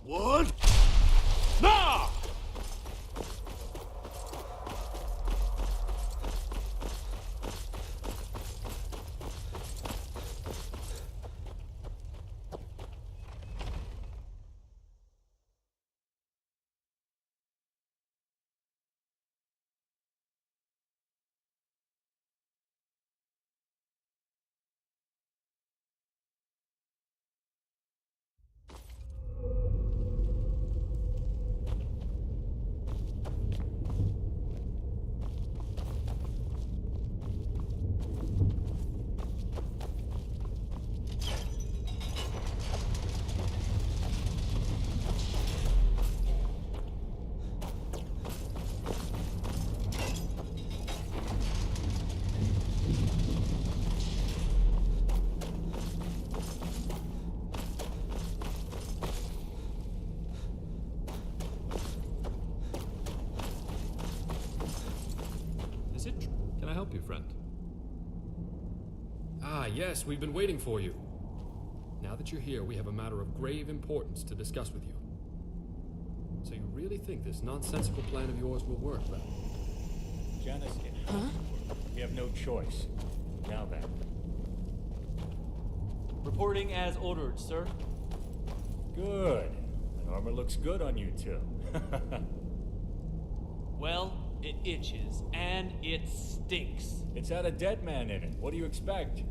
What? Nah! Is it? Can I help you, friend? Ah, yes, we've been waiting for you. Now that you're here, we have a matter of grave importance to discuss with you. So you really think this nonsensical plan of yours will work, well? Janice here. Huh? We have no choice. Now then. Reporting as ordered, sir. Good. That armor looks good on you two. Well, it itches, and it stinks. It's had a dead man in it. What do you expect?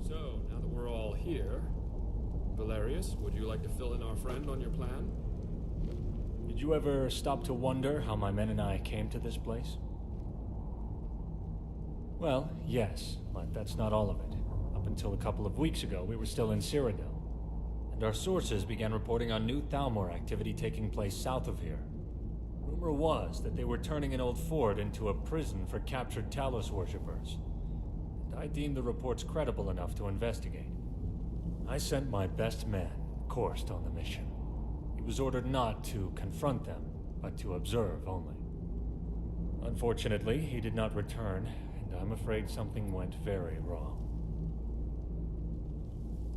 So, now that we're all here, Valerius, would you like to fill in our friend on your plan? Did you ever stop to wonder how my men and I came to this place? Well, yes, but that's not all of it. Up until a couple of weeks ago, we were still in Cyrodiil. And our sources began reporting on new Thalmor activity taking place south of here. Rumor was that they were turning an old fort into a prison for captured Talos worshippers. And I deemed the reports credible enough to investigate. I sent my best man, Korst, on the mission. He was ordered not to confront them, but to observe only. Unfortunately, he did not return, and I'm afraid something went very wrong.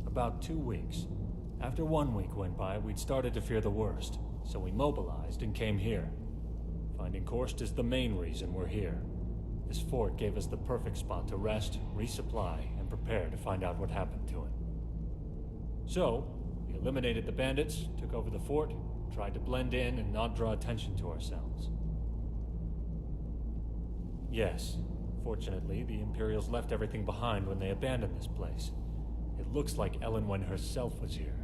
About 2 weeks. After 1 week went by, we'd started to fear the worst, so we mobilized and came here. Finding Korst is the main reason we're here. This fort gave us the perfect spot to rest, resupply, and prepare to find out what happened to him. So, we eliminated the bandits, took over the fort, tried to blend in and not draw attention to ourselves. Yes, fortunately, the Imperials left everything behind when they abandoned this place. It looks like Elenwen herself was here.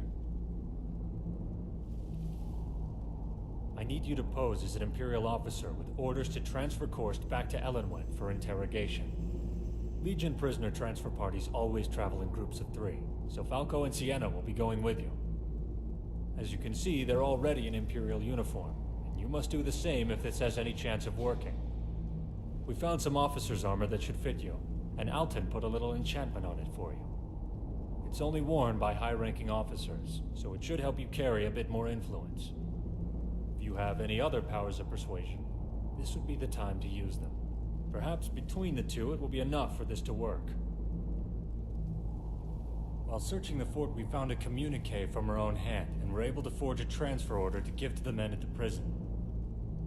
I need you to pose as an Imperial officer with orders to transfer Korst back to Elenwen for interrogation. Legion prisoner transfer parties always travel in groups of 3, so Falco and Sienna will be going with you. As you can see, they're already in Imperial uniform, and you must do the same if this has any chance of working. We found some officer's armor that should fit you, and Alton put a little enchantment on it for you. It's only worn by high-ranking officers, so it should help you carry a bit more influence. If you have any other powers of persuasion, this would be the time to use them. Perhaps between the two, it will be enough for this to work. While searching the fort, we found a communique from her own hand, and were able to forge a transfer order to give to the men at the prison.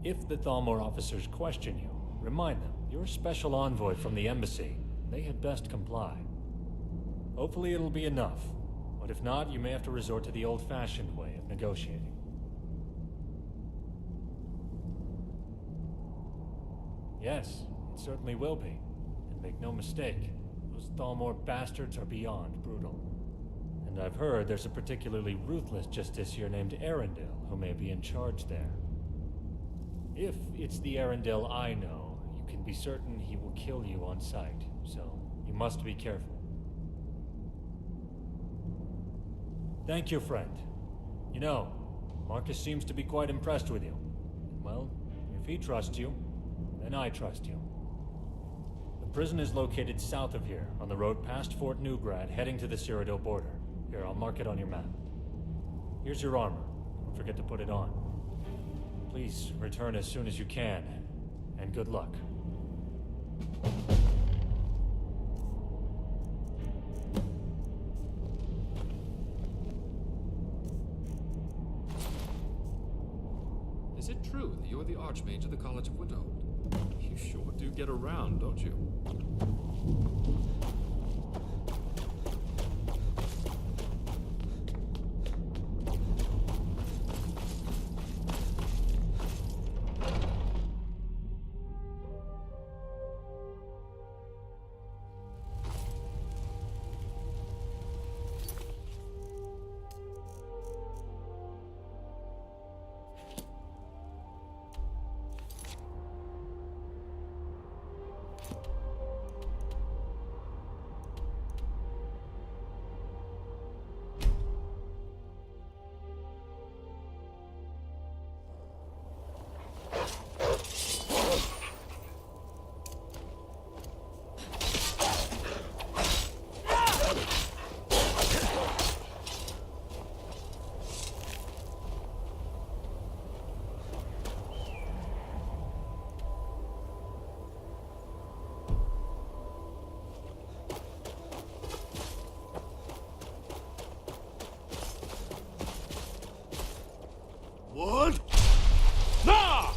If the Thalmor officers question you, remind them you're a special envoy from the embassy. They had best comply. Hopefully it'll be enough, but if not, you may have to resort to the old-fashioned way of negotiating. Yes, it certainly will be. And make no mistake, those Thalmor bastards are beyond brutal. And I've heard there's a particularly ruthless justiciar named Arundel who may be in charge there. If it's the Arundel I know, you can be certain he will kill you on sight, so you must be careful. Thank you, friend. You know, Marcus seems to be quite impressed with you. Well, if he trusts you, then I trust you. The prison is located south of here, on the road past Fort Newgrad, heading to the Cyrodiil border. Here, I'll mark it on your map. Here's your armor. Don't forget to put it on. Please return as soon as you can, and good luck. Is it true that you're the Archmage of the College of Winterhold? You sure do get around, don't you? What? Nah!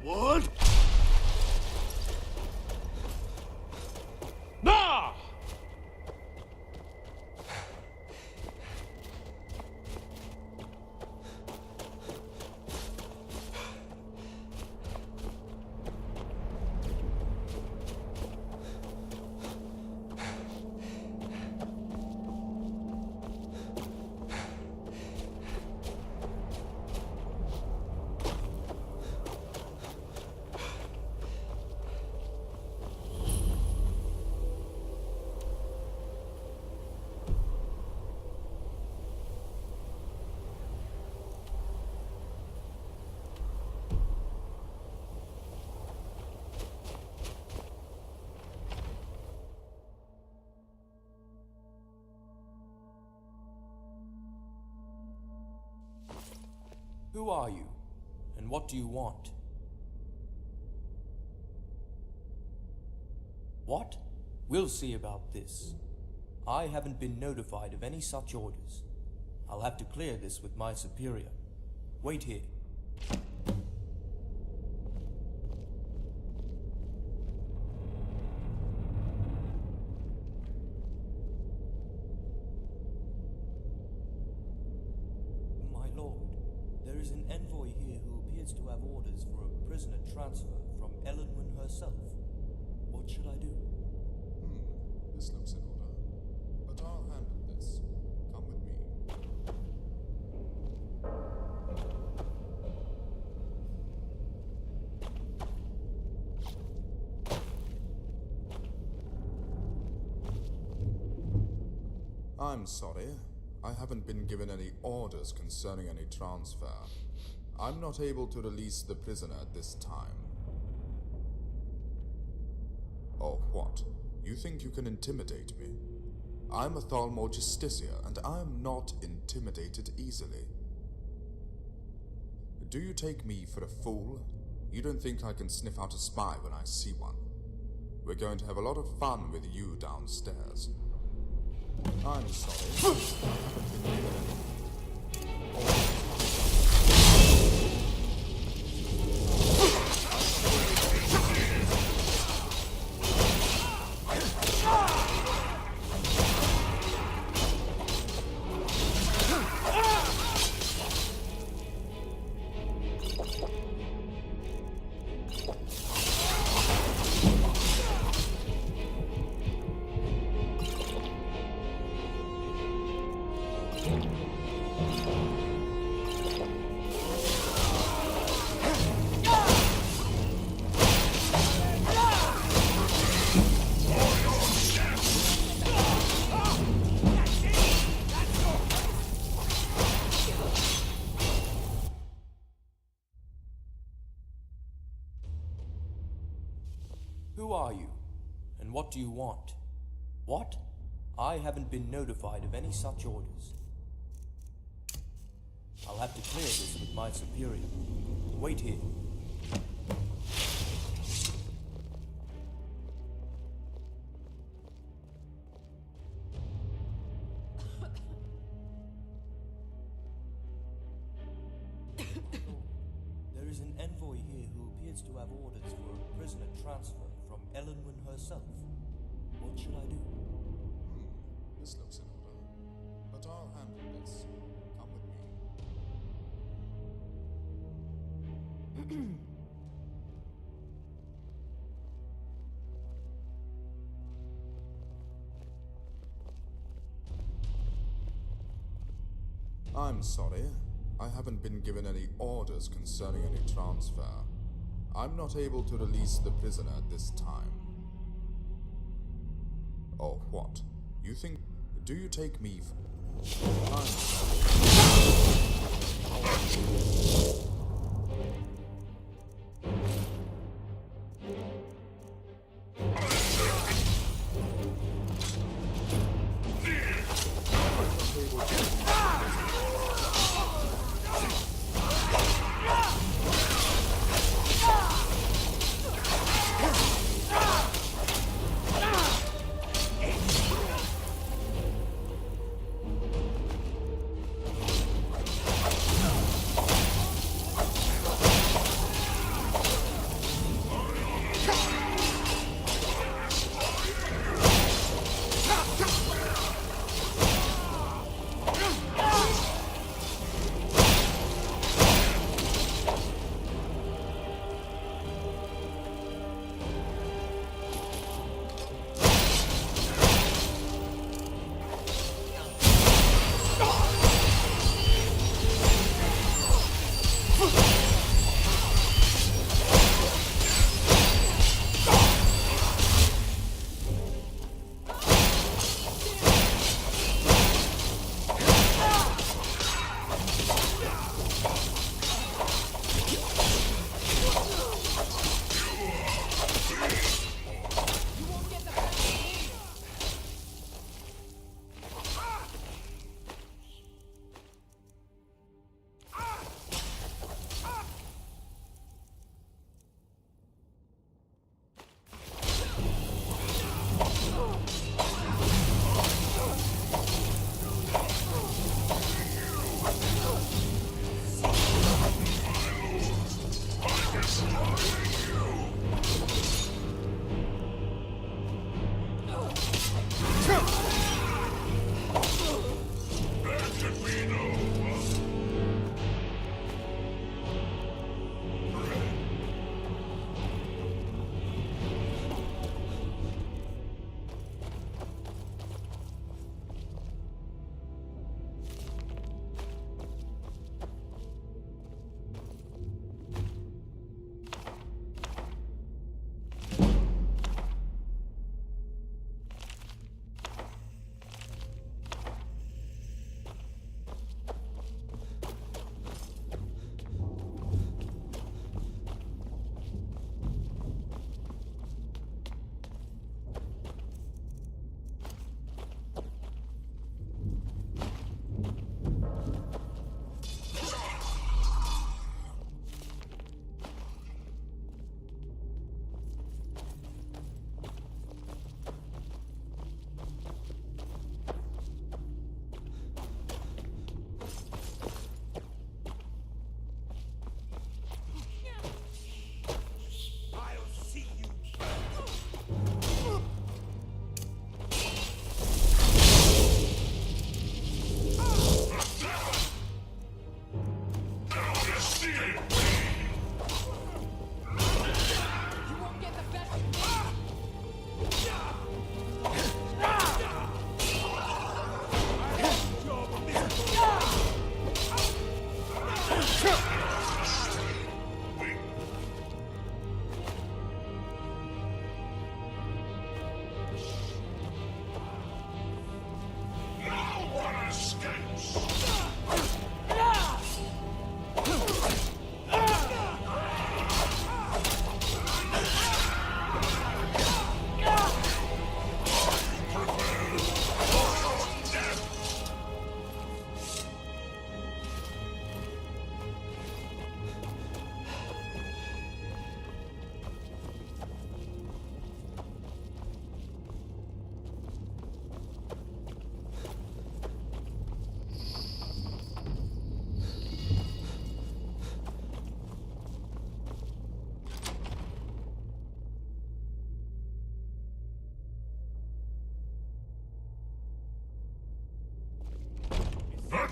What? Nah! Who are you, and what do you want? What? We'll see about this. I haven't been notified of any such orders. I'll have to clear this with my superior. Wait here. My lord, there is an envoy here who appears to have orders for a prisoner transfer from Elenwen herself. What should I do? This looks in order. But I'll handle this. Come with me. I'm sorry. I haven't been given any orders concerning any transfer. I'm not able to release the prisoner at this time. Or what? You think you can intimidate me? I'm a Thalmor Justicia, and I'm not intimidated easily. Do you take me for a fool? You don't think I can sniff out a spy when I see one? We're going to have a lot of fun with you downstairs. I'm sorry. Who are you? And what do you want? What? I haven't been notified of any such orders. I'll have to clear this with my superior. Wait here. There is an envoy here who appears to have orders for a prisoner transfer from Ellenwyn herself. What should I do? This looks in order. But I'll handle this. Come with me. I'm sorry. I haven't been given any orders concerning any transfer. I'm not able to release the prisoner at this time. Or what? You think... Do you take me for... I'm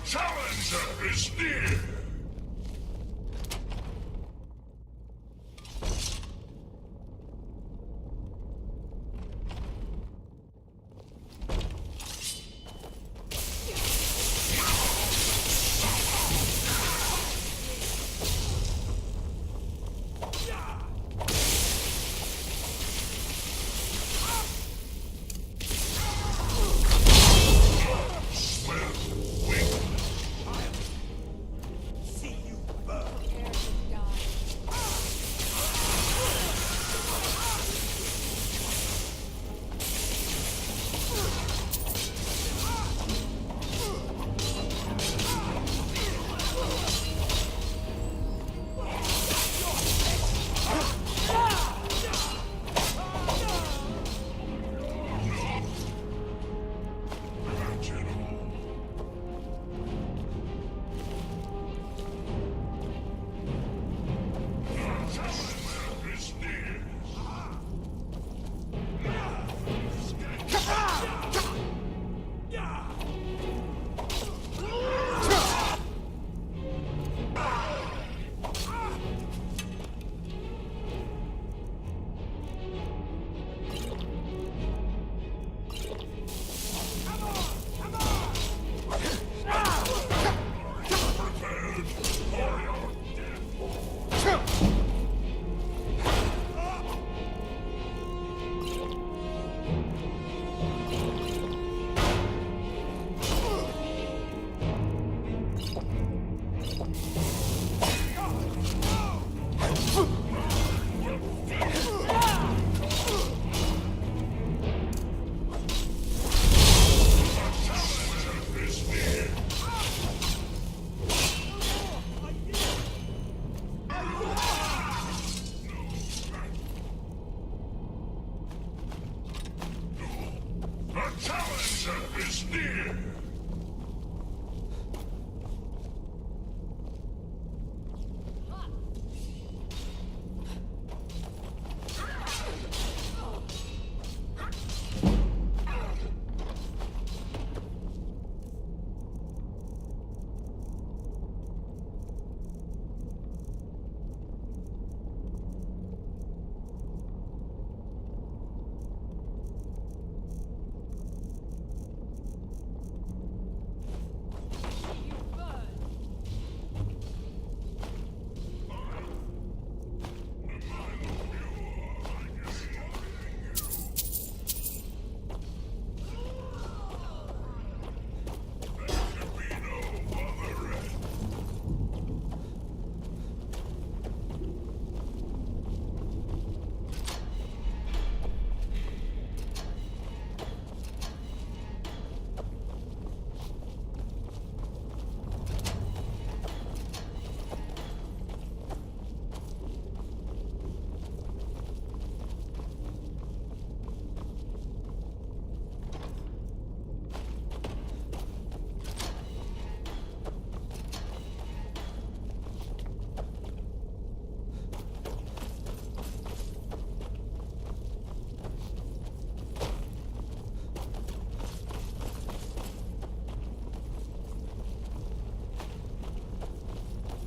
challenger is near!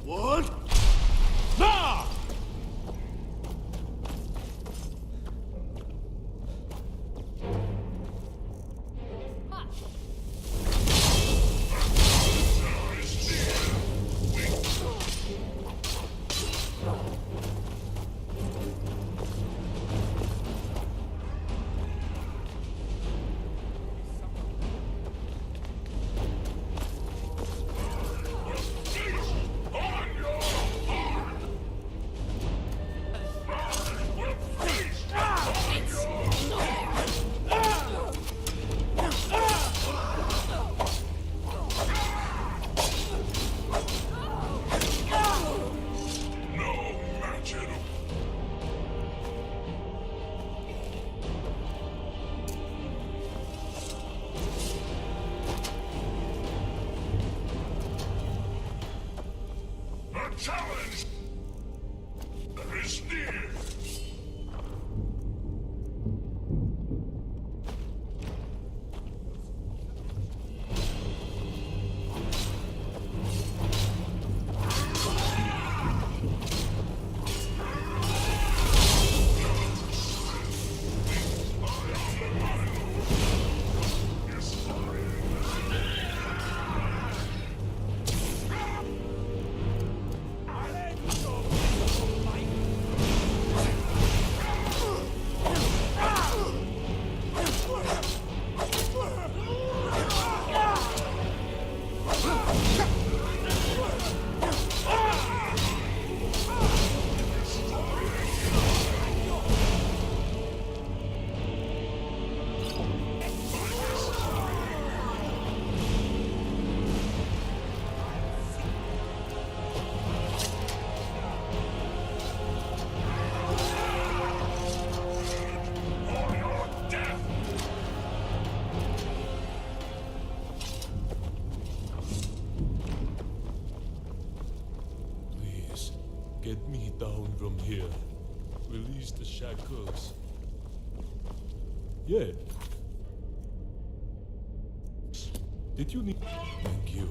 What? Now! Challenge is near. Get me down from here. Release the shackles. Yeah. Did you need... Thank you.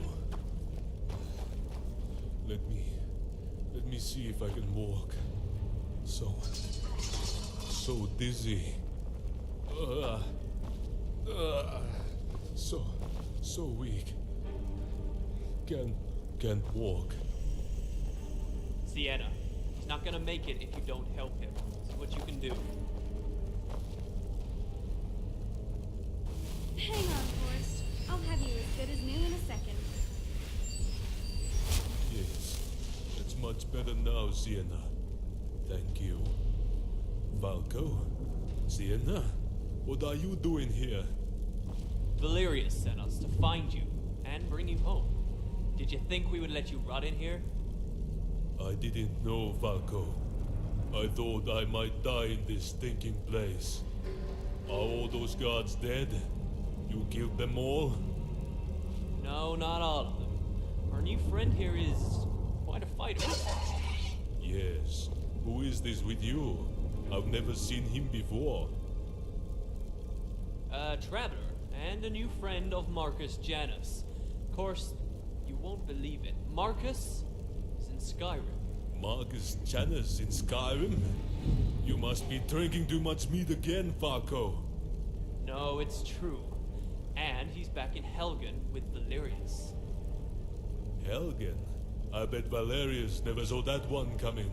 Let me see if I can walk. So dizzy. So weak. Can't walk. Sienna, he's not gonna make it if you don't help him. See what you can do. Hang on, Korst. I'll have you as good as new in a second. Yes, it's much better now, Sienna. Thank you. Falco? Sienna? What are you doing here? Valerius sent us to find you and bring you home. Did you think we would let you rot in here? I didn't know, Falco. I thought I might die in this stinking place. Are all those guards dead? You killed them all? No, not all of them. Our new friend here is quite a fighter. Yes. Who is this with you? I've never seen him before. A traveler and a new friend of Marcus Janus. Of course, you won't believe it. Marcus is in Skyrim. Marcus Janus in Skyrim? You must be drinking too much meat again, Falco. No, it's true. And he's back in Helgen with Valerius. Helgen? I bet Valerius never saw that one coming.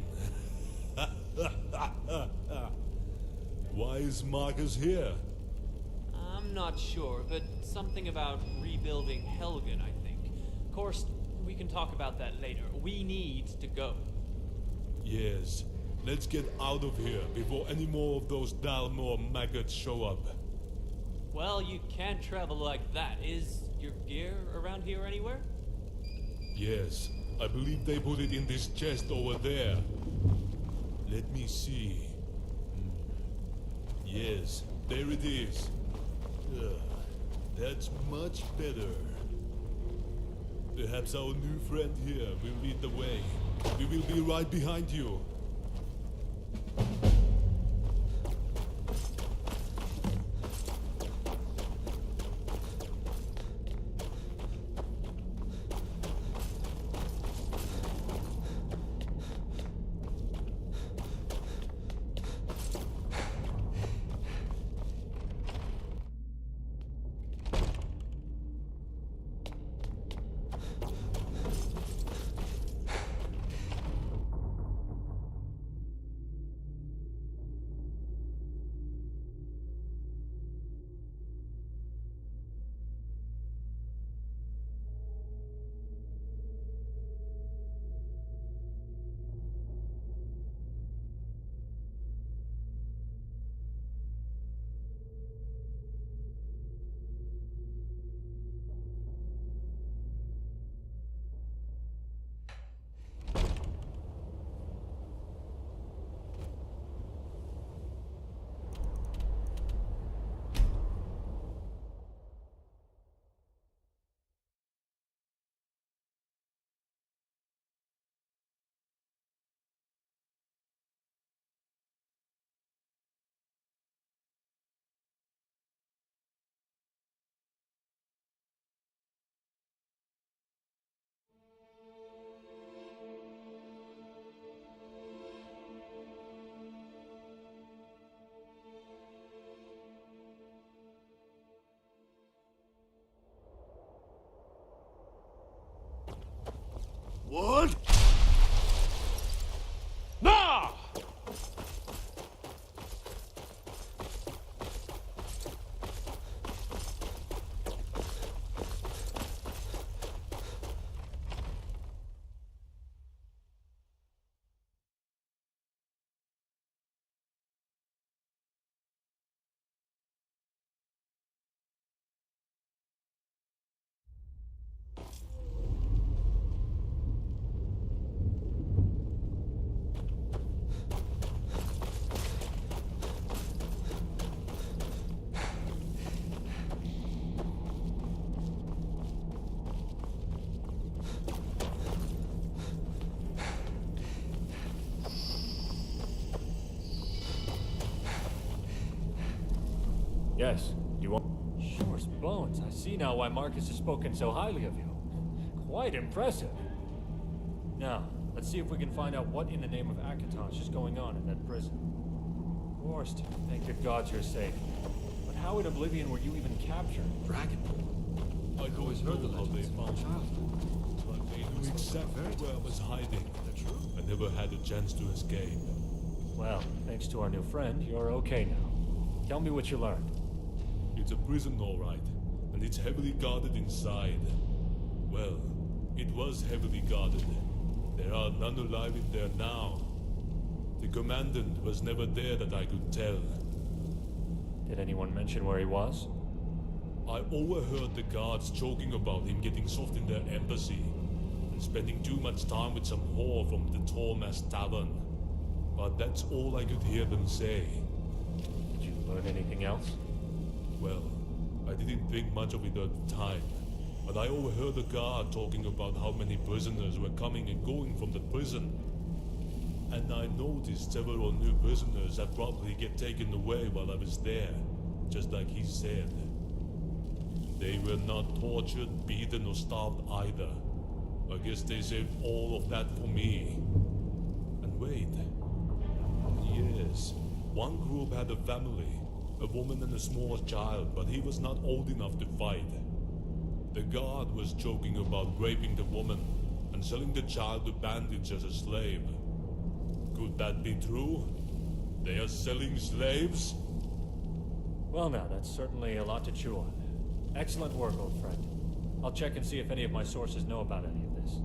Why is Marcus here? I'm not sure, but something about rebuilding Helgen, I think. Of course, we can talk about that later. We need to go. Yes. Let's get out of here before any more of those Dalmor maggots show up. Well, you can't travel like that. Is your gear around here anywhere? Yes. I believe they put it in this chest over there. Let me see. Yes, there it is. That's much better. Perhaps our new friend here will lead the way. We will be right behind you. What? Nah! Yes, you want... Shore's bones. I see now why Marcus has spoken so highly of you. Quite impressive. Now, let's see if we can find out what in the name of Akatansh is going on in that prison. Korst, thank good gods you're safe. But how in Oblivion were you even captured? Dragonborn. I'd always heard how they found me. But they knew exactly where I was hiding. I never had a chance to escape. Well, thanks to our new friend, you're okay now. Tell me what you learned. It's a prison, all right, and it's heavily guarded inside. Well, it was heavily guarded. There are none alive in there now. The commandant was never there that I could tell. Did anyone mention where he was? I overheard the guards joking about him getting soft in their embassy and spending too much time with some whore from the Tormas Tavern. But that's all I could hear them say. Did you learn anything else? Well, I didn't think much of it at the time, but I overheard a guard talking about how many prisoners were coming and going from the prison. And I noticed several new prisoners had probably get taken away while I was there, just like he said. They were not tortured, beaten, or starved either. I guess they saved all of that for me. And wait. Yes, one group had a family, a woman and a small child, but he was not old enough to fight. The guard was joking about raping the woman and selling the child to bandits as a slave. Could that be true? They are selling slaves? Well now, that's certainly a lot to chew on. Excellent work, old friend. I'll check and see if any of my sources know about any of this.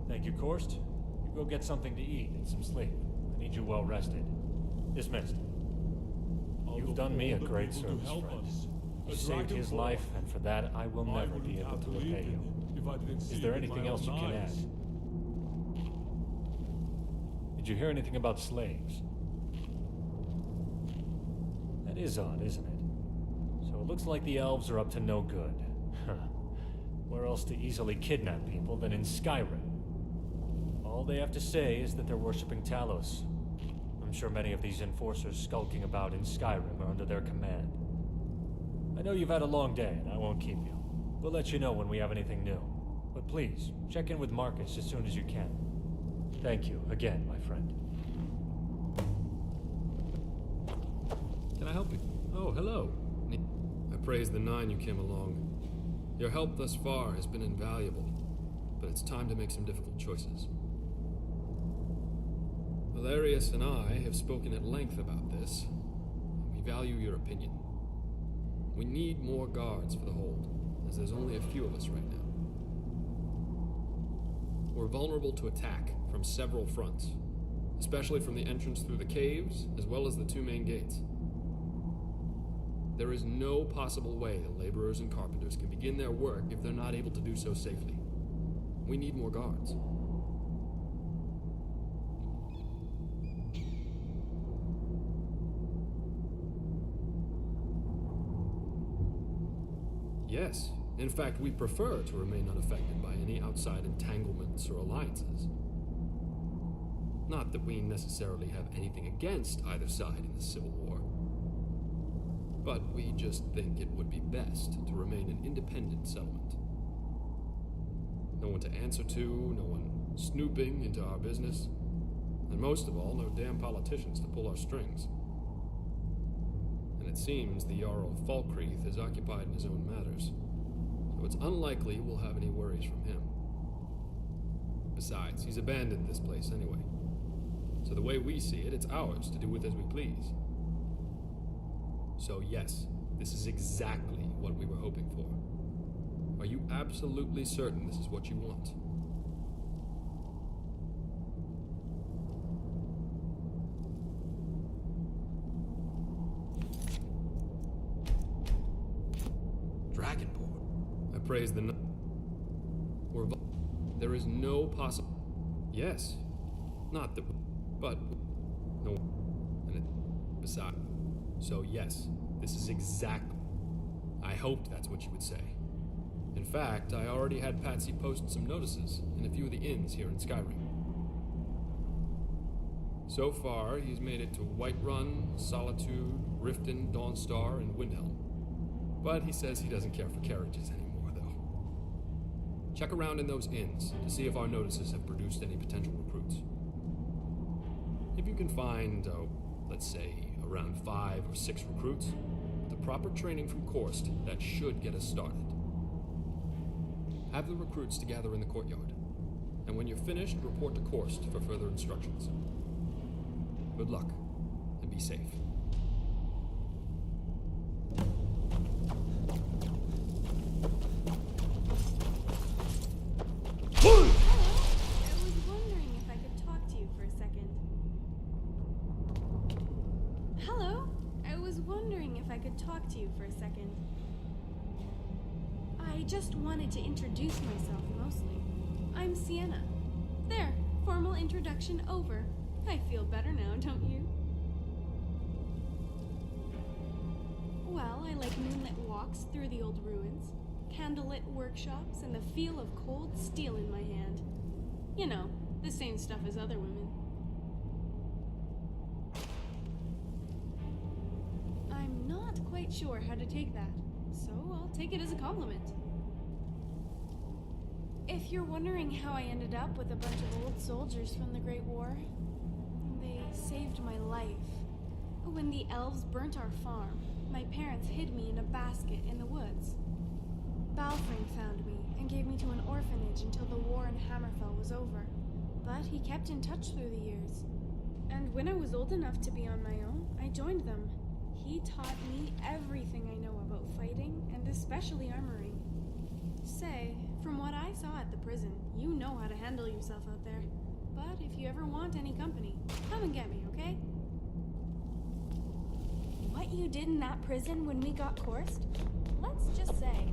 Thank you, Korst. You go get something to eat and some sleep. I need you well rested. Dismissed. You've done me a great service, friend. You saved his life, and for that I will never be able to repay you. Is there anything else you can add? Did you hear anything about slaves? That is odd, isn't it? So it looks like the elves are up to no good. Where else to easily kidnap people than in Skyrim? All they have to say is that they're worshipping Talos. I'm sure many of these enforcers skulking about in Skyrim are under their command. I know you've had a long day, and I won't keep you. We'll let you know when we have anything new. But please, check in with Marcus as soon as you can. Thank you again, my friend. Can I help you? Oh, hello. I praise the Nine you came along. Your help thus far has been invaluable, but it's time to make some difficult choices. Valerius and I have spoken at length about this, and we value your opinion. We need more guards for the hold, as there's only a few of us right now. We're vulnerable to attack from several fronts, especially from the entrance through the caves, as well as the two main gates. There is no possible way the laborers and carpenters can begin their work if they're not able to do so safely. We need more guards. Yes. In fact, we prefer to remain unaffected by any outside entanglements or alliances. Not that we necessarily have anything against either side in the Civil War. But we just think it would be best to remain an independent settlement. No one to answer to, no one snooping into our business, and most of all, no damn politicians to pull our strings. And it seems the Jarl Falkreath is occupied in his own matters, so it's unlikely we'll have any worries from him. Besides, he's abandoned this place anyway. So the way we see it, it's ours to do with as we please. So yes, this is exactly what we were hoping for. Are you absolutely certain this is what you want? Dragonborn. I praise the... There is no possible... Yes. Not the... But... No... And it... Besides... So yes, this is exactly... I hoped that's what you would say. In fact, I already had Patsy post some notices in a few of the inns here in Skyrim. So far, he's made it to Whiterun, Solitude, Riften, Dawnstar, and Windhelm. But he says he doesn't care for carriages anymore, though. Check around in those inns to see if our notices have produced any potential recruits. If you can find, let's say, around 5 or 6 recruits, with the proper training from Korst, that should get us started. Have the recruits to gather in the courtyard, and when you're finished, report to Korst for further instructions. Good luck, and be safe. Hello. I was wondering if I could talk to you for a second. Hello. I was wondering if I could talk to you for a second. I just wanted to introduce myself, mostly. I'm Sienna. There, formal introduction over. I feel better now, don't you? Well, I like moonlit walks through the old ruins, candlelit workshops, and the feel of cold steel in my hand. You know, the same stuff as other women. I'm not quite sure how to take that, so I'll take it as a compliment. If you're wondering how I ended up with a bunch of old soldiers from the Great War, they saved my life. When the elves burnt our farm, my parents hid me in a basket in the woods. Balfring found me and gave me to an orphanage until the war in Hammerfell was over, but he kept in touch through the years. And when I was old enough to be on my own, I joined them. He taught me everything I know about fighting, and especially armoring. Say, from what I saw at the prison, you know how to handle yourself out there. But if you ever want any company, come and get me, okay? What you did in that prison when we got Korst? Let's just say,